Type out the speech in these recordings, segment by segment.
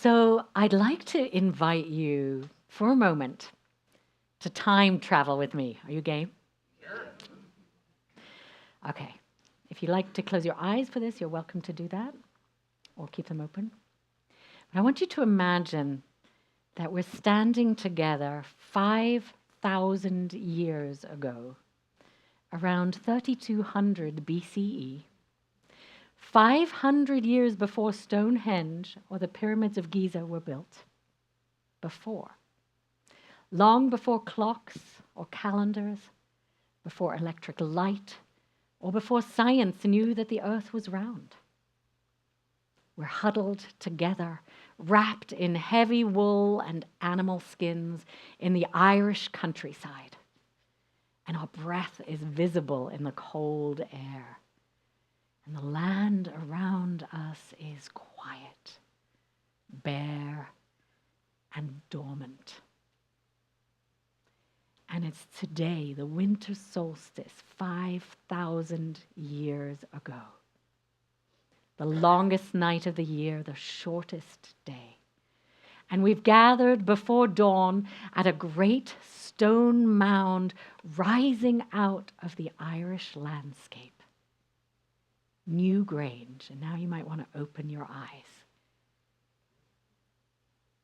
So I'd like to invite you for a moment to time travel with me. Are you game? Sure. Okay. If you'd like to close your eyes for this, you're welcome to do that or keep them open. But I want you to imagine that we're standing together 5,000 years ago, around 3200 BCE, 500 years before Stonehenge or the pyramids of Giza were built. Long before clocks or calendars, before electric light, or before science knew that the earth was round. We're huddled together, wrapped in heavy wool and animal skins in the Irish countryside, and our breath is visible in the cold air. And the land around us is quiet, bare, and dormant. And it's today, the winter solstice, 5,000 years ago. The longest night of the year, the shortest day. And we've gathered before dawn at a great stone mound rising out of the Irish landscape. Newgrange, and now you might want to open your eyes.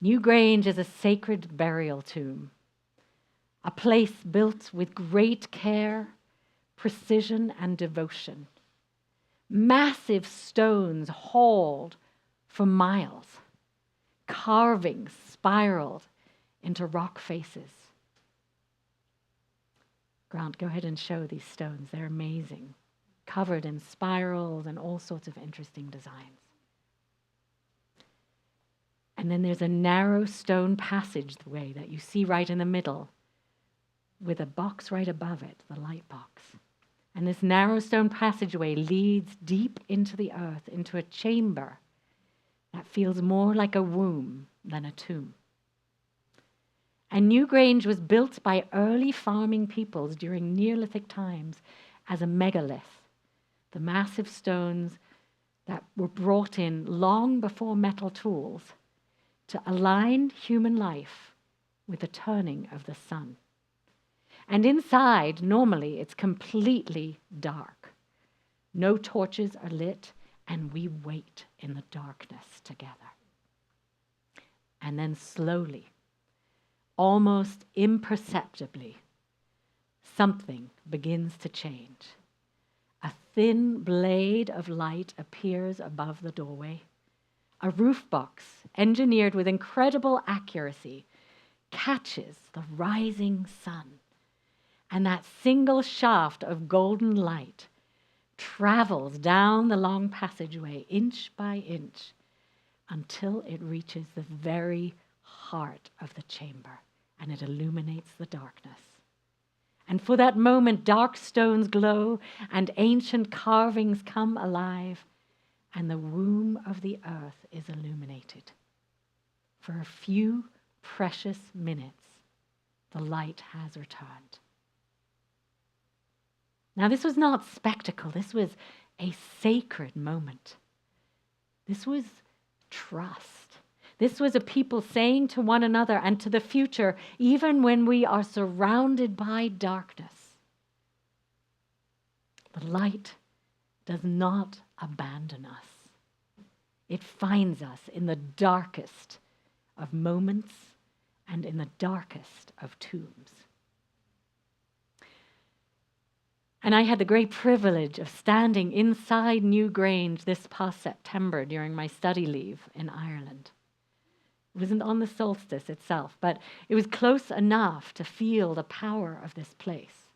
Newgrange is a sacred burial tomb, a place built with great care, precision, and devotion. Massive stones hauled for miles, carvings spiraled into rock faces. Grant, go ahead and show these stones. They're amazing, covered in spirals and all sorts of interesting designs. And then there's a narrow stone passageway that you see right in the middle, with a box right above it, the light box. And this narrow stone passageway leads deep into the earth, into a chamber that feels more like a womb than a tomb. And Newgrange was built by early farming peoples during Neolithic times as a megalith, the massive stones that were brought in long before metal tools to align human life with the turning of the sun. And inside, normally, it's completely dark. No torches are lit, and we wait in the darkness together. And then slowly, almost imperceptibly, something begins to change. A thin blade of light appears above the doorway. A roof box, engineered with incredible accuracy, catches the rising sun. And that single shaft of golden light travels down the long passageway, inch by inch, until it reaches the very heart of the chamber, and it illuminates the darkness. And for that moment, dark stones glow, and ancient carvings come alive, and the womb of the earth is illuminated. For a few precious minutes, the light has returned. Now, this was not spectacle. This was a sacred moment. This was trust. This was a people saying to one another and to the future, even when we are surrounded by darkness, the light does not abandon us. It finds us in the darkest of moments and in the darkest of tombs. And I had the great privilege of standing inside Newgrange this past September during my study leave in Ireland. It wasn't on the solstice itself, but it was close enough to feel the power of this place.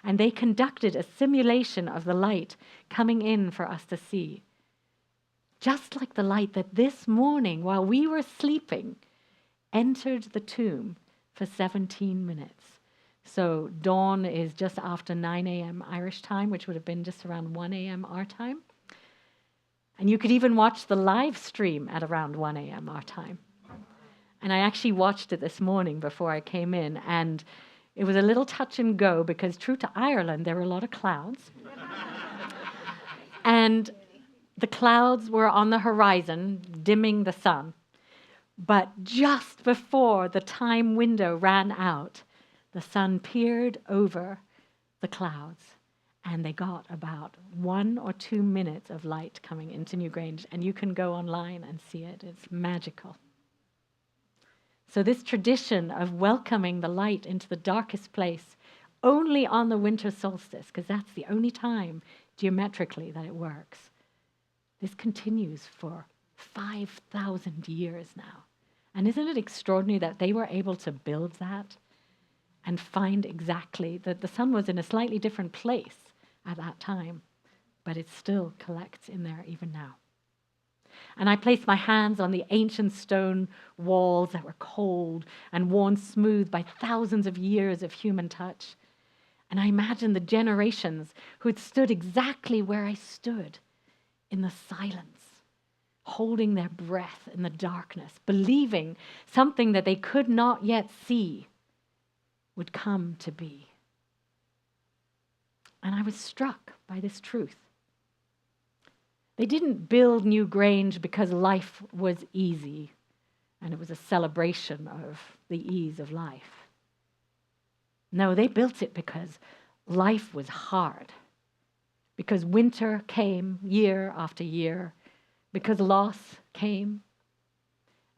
And they conducted a simulation of the light coming in for us to see. Just like the light that this morning, while we were sleeping, entered the tomb for 17 minutes. So dawn is just after 9 a.m. Irish time, which would have been just around 1 a.m. our time. And you could even watch the live stream at around 1 a.m. our time. And I actually watched it this morning before I came in, and it was a little touch and go because true to Ireland, there were a lot of clouds. And the clouds were on the horizon, dimming the sun. But just before the time window ran out, the sun peered over the clouds, and they got about 1 or 2 minutes of light coming into Newgrange, and you can go online and see it. It's magical. So this tradition of welcoming the light into the darkest place only on the winter solstice, because that's the only time geometrically that it works, this continues for 5,000 years now. And isn't it extraordinary that they were able to build that and find exactly that the sun was in a slightly different place at that time, but it still collects in there even now. And I placed my hands on the ancient stone walls that were cold and worn smooth by thousands of years of human touch. And I imagined the generations who had stood exactly where I stood in the silence, holding their breath in the darkness, believing something that they could not yet see would come to be. And I was struck by this truth. They didn't build Newgrange because life was easy and it was a celebration of the ease of life. No, they built it because life was hard, because winter came year after year, because loss came,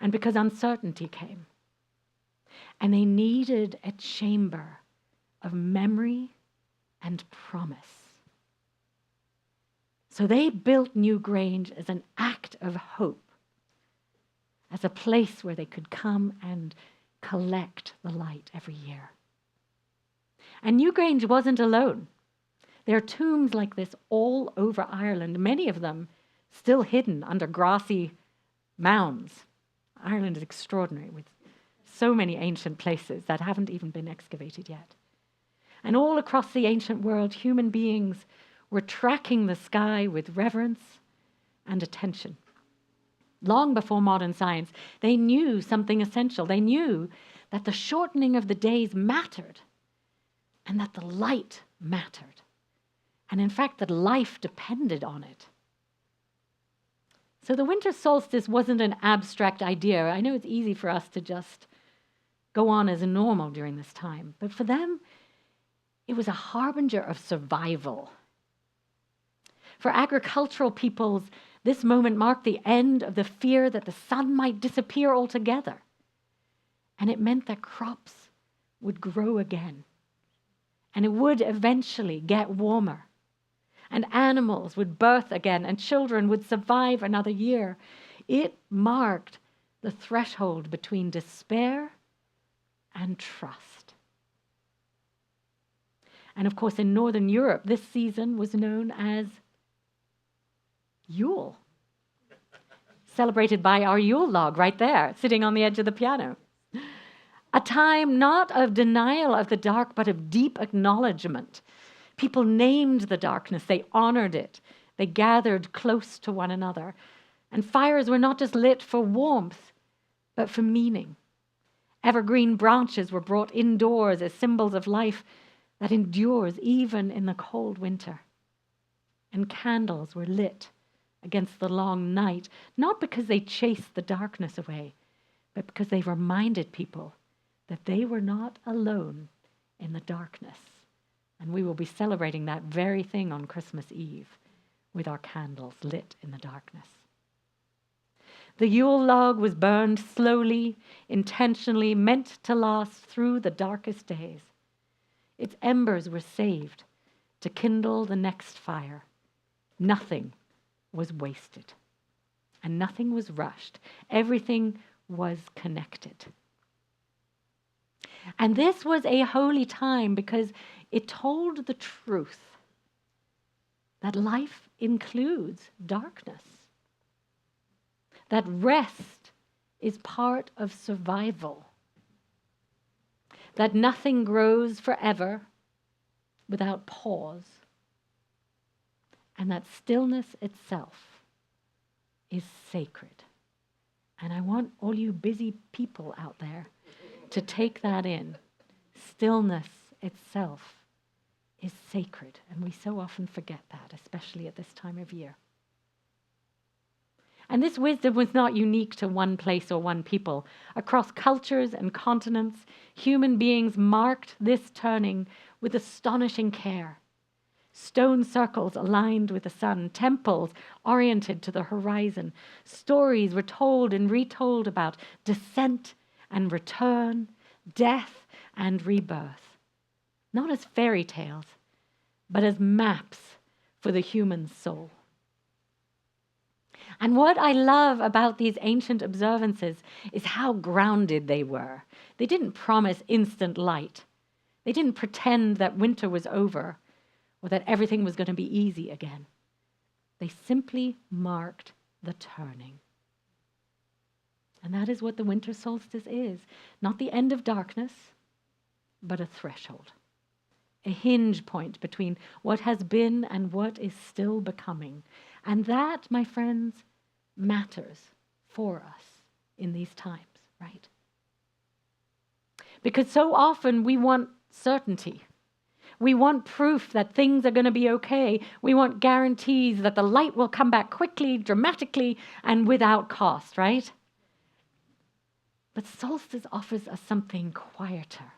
and because uncertainty came. And they needed a chamber of memory and promise. So they built Newgrange as an act of hope, as a place where they could come and collect the light every year. And Newgrange wasn't alone. There are tombs like this all over Ireland, many of them still hidden under grassy mounds. Ireland is extraordinary with so many ancient places that haven't even been excavated yet. And all across the ancient world, human beings were tracking the sky with reverence and attention. Long before modern science, they knew something essential. They knew that the shortening of the days mattered and that the light mattered. And in fact, that life depended on it. So the winter solstice wasn't an abstract idea. I know it's easy for us to just go on as normal during this time, but for them, it was a harbinger of survival. For agricultural peoples, this moment marked the end of the fear that the sun might disappear altogether. And it meant that crops would grow again. And it would eventually get warmer. And animals would birth again, and children would survive another year. It marked the threshold between despair and trust. And of course, in Northern Europe, this season was known as Yule, celebrated by our Yule log right there, sitting on the edge of the piano. A time not of denial of the dark, but of deep acknowledgement. People named the darkness, they honored it, they gathered close to one another. And fires were not just lit for warmth, but for meaning. Evergreen branches were brought indoors as symbols of life that endures even in the cold winter. And candles were lit against the long night, not because they chased the darkness away, but because they reminded people that they were not alone in the darkness. And we will be celebrating that very thing on Christmas Eve with our candles lit in the darkness. The Yule log was burned slowly, intentionally, meant to last through the darkest days. Its embers were saved to kindle the next fire. Nothing was wasted, and nothing was rushed. Everything was connected. And this was a holy time because it told the truth that life includes darkness, that rest is part of survival, that nothing grows forever without pause, and that stillness itself is sacred. And I want all you busy people out there to take that in. Stillness itself is sacred, and we so often forget that, especially at this time of year. And this wisdom was not unique to one place or one people. Across cultures and continents, human beings marked this turning with astonishing care. Stone circles aligned with the sun, temples oriented to the horizon. Stories were told and retold about descent and return, death and rebirth. Not as fairy tales, but as maps for the human soul. And what I love about these ancient observances is how grounded they were. They didn't promise instant light. They didn't pretend that winter was over or that everything was going to be easy again. They simply marked the turning. And that is what the winter solstice is. Not the end of darkness, but a threshold. A hinge point between what has been and what is still becoming. And that, my friends, matters for us in these times, right? Because so often we want certainty. We want proof that things are going to be okay. We want guarantees that the light will come back quickly, dramatically, and without cost, right? But solstice offers us something quieter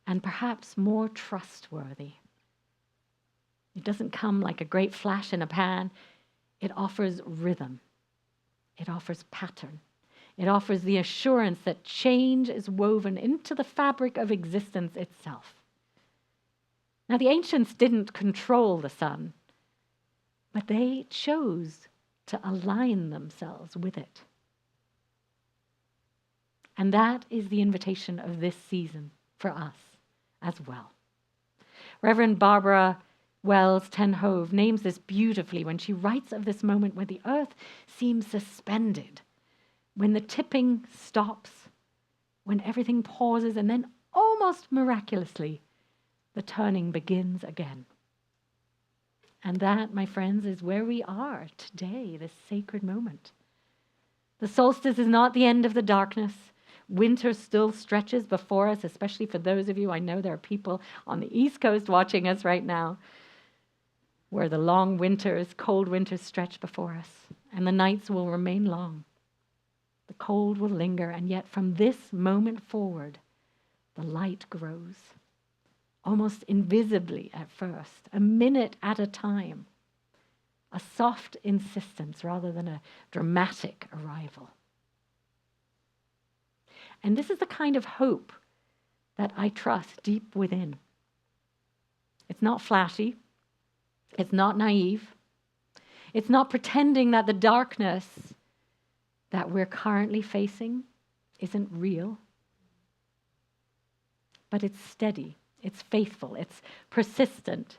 and perhaps more trustworthy. It doesn't come like a great flash in a pan. It offers rhythm. It offers pattern. It offers the assurance that change is woven into the fabric of existence itself. Now, the ancients didn't control the sun, but they chose to align themselves with it. And that is the invitation of this season for us as well. Reverend Barbara Wells Ten Hove names this beautifully when she writes of this moment when the earth seems suspended, when the tipping stops, when everything pauses, and then almost miraculously, the turning begins again. And that, my friends, is where we are today, this sacred moment. The solstice is not the end of the darkness. Winter still stretches before us, especially for those of you, I know there are people on the East Coast watching us right now, where the long winters, cold winters stretch before us, and the nights will remain long. The cold will linger, and yet from this moment forward, the light grows, almost invisibly at first, a minute at a time, a soft insistence rather than a dramatic arrival. And this is the kind of hope that I trust deep within. It's not flashy. It's not naive. It's not pretending that the darkness that we're currently facing isn't real. But it's steady. It's faithful. It's persistent.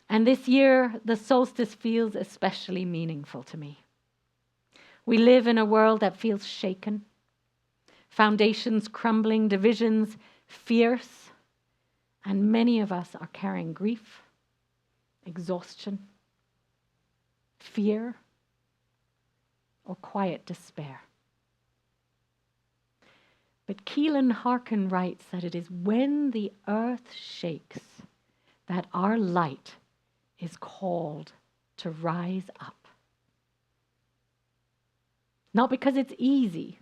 And this year, the solstice feels especially meaningful to me. We live in a world that feels shaken. Foundations crumbling, divisions fierce, and many of us are carrying grief, exhaustion, fear, or quiet despair. But Keelan Harkin writes that it is when the earth shakes that our light is called to rise up. Not because it's easy,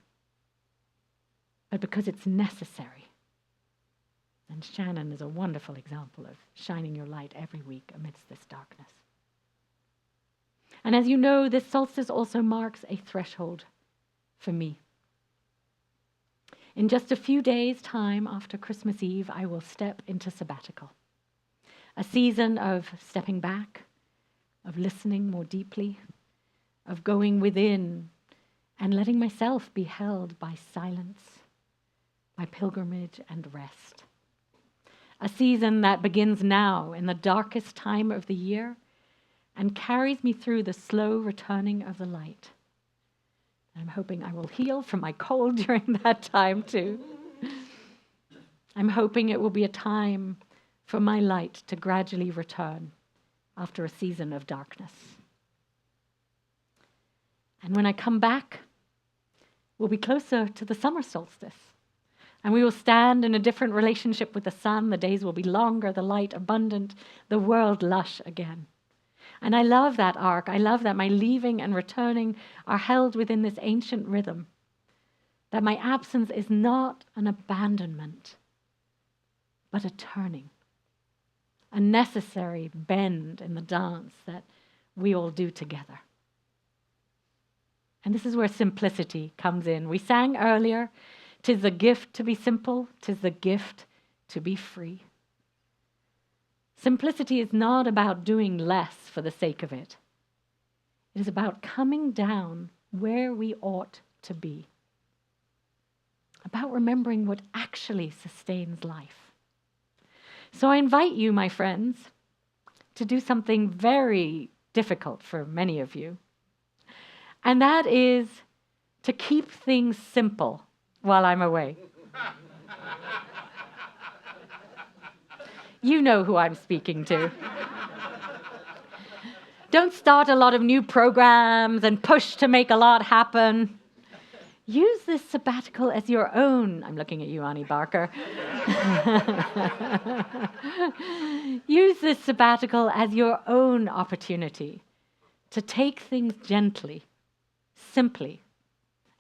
but because it's necessary. And Shannon is a wonderful example of shining your light every week amidst this darkness. And as you know, this solstice also marks a threshold for me. In just a few days' time after Christmas Eve, I will step into sabbatical. A season of stepping back, of listening more deeply, of going within and letting myself be held by silence, by pilgrimage and rest. A season that begins now in the darkest time of the year and carries me through the slow returning of the light. I'm hoping I will heal from my cold during that time too. I'm hoping it will be a time for my light to gradually return after a season of darkness. And when I come back, we'll be closer to the summer solstice. And we will stand in a different relationship with the sun. The days will be longer, the light abundant, the world lush again. And I love that arc. I love that my leaving and returning are held within this ancient rhythm. That my absence is not an abandonment, but a turning, a necessary bend in the dance that we all do together. And this is where simplicity comes in. We sang earlier, 'tis the gift to be simple, 'tis the gift to be free. Simplicity is not about doing less for the sake of it. It is about coming down where we ought to be. About remembering what actually sustains life. So I invite you, my friends, to do something very difficult for many of you. And that is to keep things simple while I'm away. You know who I'm speaking to. Don't start a lot of new programs and push to make a lot happen. Use this sabbatical as your own. I'm looking at you, Annie Barker. Use this sabbatical as your own opportunity to take things gently, simply,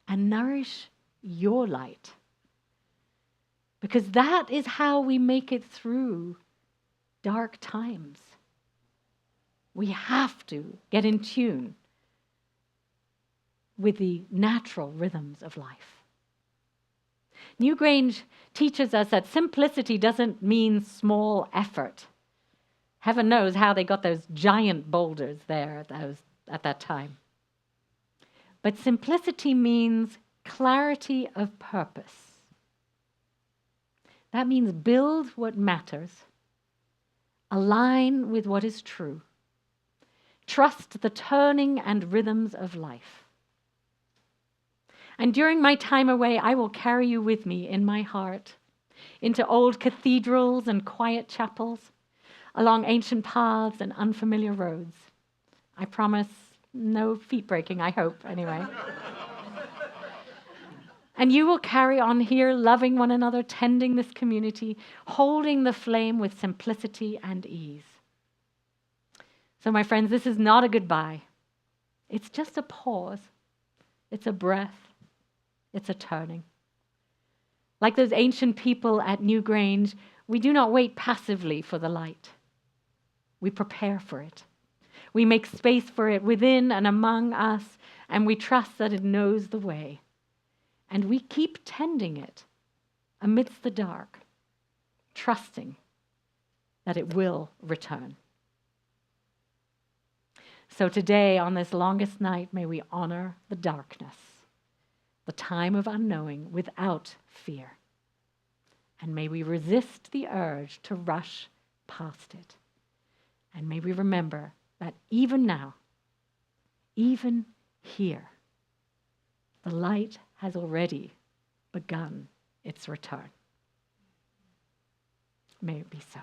and nourish your light. Because that is how we make it through dark times. We have to get in tune with the natural rhythms of life. Newgrange teaches us that simplicity doesn't mean small effort. Heaven knows how they got those giant boulders there at that time. But simplicity means clarity of purpose. That means build what matters, align with what is true, trust the turning and rhythms of life. And during my time away, I will carry you with me in my heart into old cathedrals and quiet chapels, along ancient paths and unfamiliar roads. I promise no feet breaking, I hope, anyway. And you will carry on here, loving one another, tending this community, holding the flame with simplicity and ease. So, my friends, this is not a goodbye. It's just a pause. It's a breath. It's a turning. Like those ancient people at Newgrange, we do not wait passively for the light. We prepare for it. We make space for it within and among us, and we trust that it knows the way. And we keep tending it amidst the dark, trusting that it will return. So today, on this longest night, may we honor the darkness, the time of unknowing without fear. And may we resist the urge to rush past it. And may we remember that even now, even here, the light has already begun its return. May it be so.